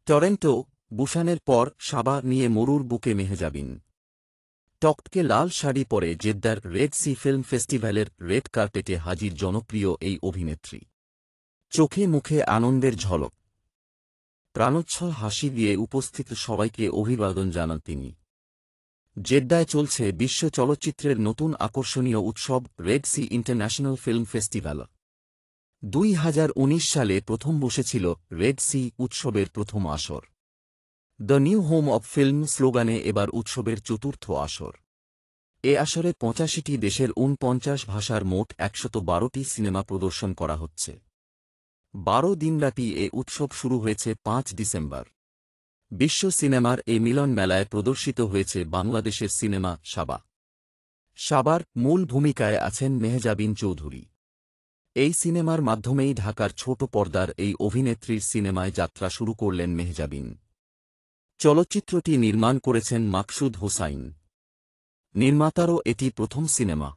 Toronto, বুসানের পর সাবা নিয়ে মরুর বুকে মেহজাবিন। টকটকে লাল শাড়ি পরে জেদ্দার রেড সি ফিল্ম ফেস্টিভ্যালের রেড কার্পেটে হাজির জনপ্রিয় এই অভিনেত্রী। চোখে মুখে আনন্দের ঝলক, প্রাণোচ্ছল হাসি দিয়ে উপস্থিত সবাইকে অভিবাদন জানান তিনি। জেদ্দায় চলছে বিশ্ব চলচ্চিত্রের নতুন আকর্ষণীয় উৎসব red sea international film festival. 2019 সালে প্রথম বসেছিল রেড সি উৎসবের প্রথম আসর। The new home of film স্লোগানে এবার উৎসবের চতুর্থ আসর। এ আসরে 85টি দেশের 49 ভাষার মোট 112টি সিনেমা প্রদর্শন করা হচ্ছে। 12 দিনব্যাপী এ উৎসব শুরু হয়েছে 5 ডিসেম্বর। বিশ্ব সিনেমার এই মিলন মেলায় প্রদর্শিত হয়েছে বাংলাদেশের সিনেমা সাবা। সাবার মূল ভূমিকায় আছেন মেহজাবিন চৌধুরী। এই সিনেমার মাধ্যমেই ঢাকার ছোট পর্দার এই অভিনেত্রীর সিনেমায় যাত্রা শুরু করলেন মেহজাবিন। চলচ্চিত্রটি নির্মাণ করেছেন মাকসুদ হোসাইন। নির্মাতারও এটি প্রথম সিনেমা।